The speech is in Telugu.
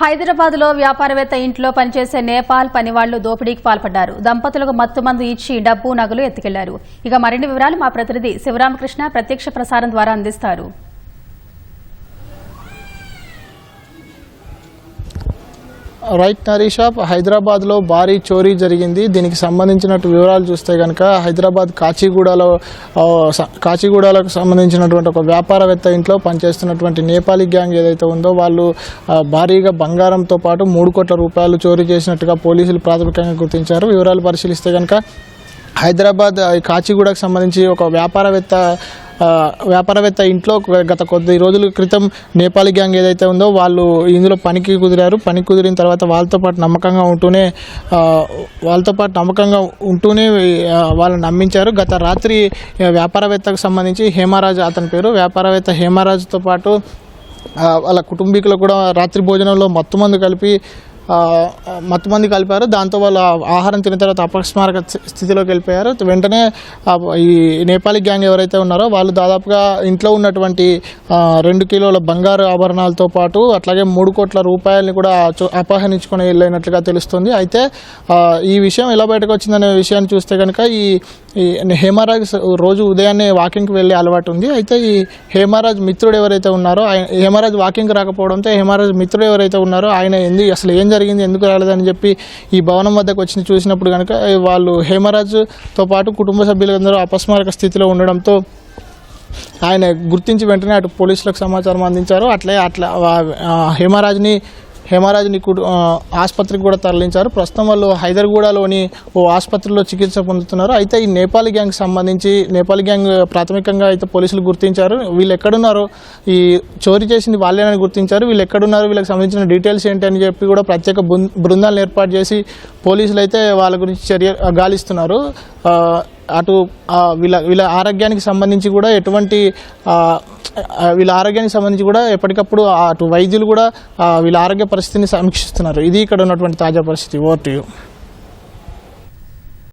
హైదరాబాద్లో వ్యాపారవేత్త ఇంట్లో పనిచేసే నేపాల్ పనివాళ్లు దోపిడీకి పాల్పడ్డారు. దంపతులకు మత్తుమందు ఇచ్చి డబ్బు నగలు ఎత్తుకెళ్లారు. ఇక మరిన్ని వివరాలు మా ప్రతినిధి శివరామకృష్ణ ప్రత్యక్ష ప్రసారం ద్వారా అందిస్తారు. రైట్ నరీషా, హైదరాబాద్లో భారీ చోరీ జరిగింది. దీనికి సంబంధించినట్టు వివరాలు చూస్తే కనుక హైదరాబాద్ కాచిగూడలకు సంబంధించినటువంటి ఒక వ్యాపారవేత్త ఇంట్లో పనిచేస్తున్నటువంటి నేపాలీ గ్యాంగ్ ఏదైతే ఉందో వాళ్ళు భారీగా బంగారంతో పాటు 3 కోట్ల రూపాయలు చోరీ చేసినట్టుగా పోలీసులు ప్రాథమికంగా గుర్తించారు. వివరాలు పరిశీలిస్తే కనుక హైదరాబాద్ కాచిగూడకు సంబంధించి ఒక వ్యాపారవేత్త ఇంట్లో గత కొద్ది రోజుల క్రితం నేపాలీ గ్యాంగ్ ఏదైతే ఉందో వాళ్ళు ఇందులో పనికి కుదిరారు. పనికి కుదిరిన తర్వాత వాళ్ళతో పాటు నమ్మకంగా ఉంటూనే వాళ్ళని నమ్మించారు. గత రాత్రి వ్యాపారవేత్తకు సంబంధించి హేమరాజ్ అతని పేరు, వ్యాపారవేత్త హేమరాజ్తో పాటు వాళ్ళ కుటుంబీకులు కూడా రాత్రి భోజనంలో మత్తుమందు కలిపారు. దాంతో వాళ్ళు ఆహారం తిన్న తర్వాత అపస్మారక స్థితిలోకి వెళ్ళిపోయారు. వెంటనే ఈ నేపాలీ గ్యాంగ్ ఎవరైతే ఉన్నారో వాళ్ళు దాదాపుగా ఇంట్లో ఉన్నటువంటి 2 కిలోల బంగారు ఆభరణాలతో పాటు అట్లాగే 3 కోట్ల రూపాయలని కూడా అపహరించుకొని వెళ్ళినట్లుగా తెలుస్తుంది. అయితే ఈ విషయం ఎలా బయటకు వచ్చిందనే విషయాన్ని చూస్తే కనుక ఈ హేమరాజ్ రోజు ఉదయాన్నే వాకింగ్కి వెళ్ళే అలవాటు ఉంది. అయితే ఈ హేమరాజ్ మిత్రుడు ఎవరైతే ఉన్నారో హేమరాజ్ వాకింగ్కి రాకపోవడంతో హేమరాజ్ మిత్రుడు ఎవరైతే ఉన్నారో ఆయన అసలు ఏం జరిగింది, ఎందుకు రాలేదని చెప్పి ఈ భవనం వద్దకు వచ్చి చూసినప్పుడు కనుక వాళ్ళు హేమరాజ్తో పాటు కుటుంబ సభ్యులందరూ అపస్మారక స్థితిలో ఉండడంతో ఆయన గుర్తించి వెంటనే అటు పోలీసులకు సమాచారం అందించారు. అట్లా హేమరాజ్ని ఆసుపత్రికి కూడా తరలించారు. ప్రస్తుతం వాళ్ళు హైదర్గూడలోని ఓ ఆసుపత్రిలో చికిత్స పొందుతున్నారు. అయితే ఈ నేపాలీ గ్యాంగ్ ప్రాథమికంగా అయితే పోలీసులు గుర్తించారు. వీళ్ళు ఎక్కడున్నారో, ఈ చోరీ చేసింది వాళ్ళేనని గుర్తించారు. వీళ్ళు ఎక్కడున్నారు, వీళ్ళకి సంబంధించిన డీటెయిల్స్ ఏంటి అని చెప్పి కూడా ప్రత్యేక బృందాలను ఏర్పాటు చేసి పోలీసులు అయితే వాళ్ళ గురించి గాలిస్తున్నారు. అటు వీళ్ళ ఆరోగ్యానికి సంబంధించి కూడా ఎప్పటికప్పుడు అటు వైద్యులు కూడా వీళ్ళ ఆరోగ్య పరిస్థితిని సమీక్షిస్తున్నారు. ఇది ఇక్కడ ఉన్నటువంటి తాజా పరిస్థితి. Over to you.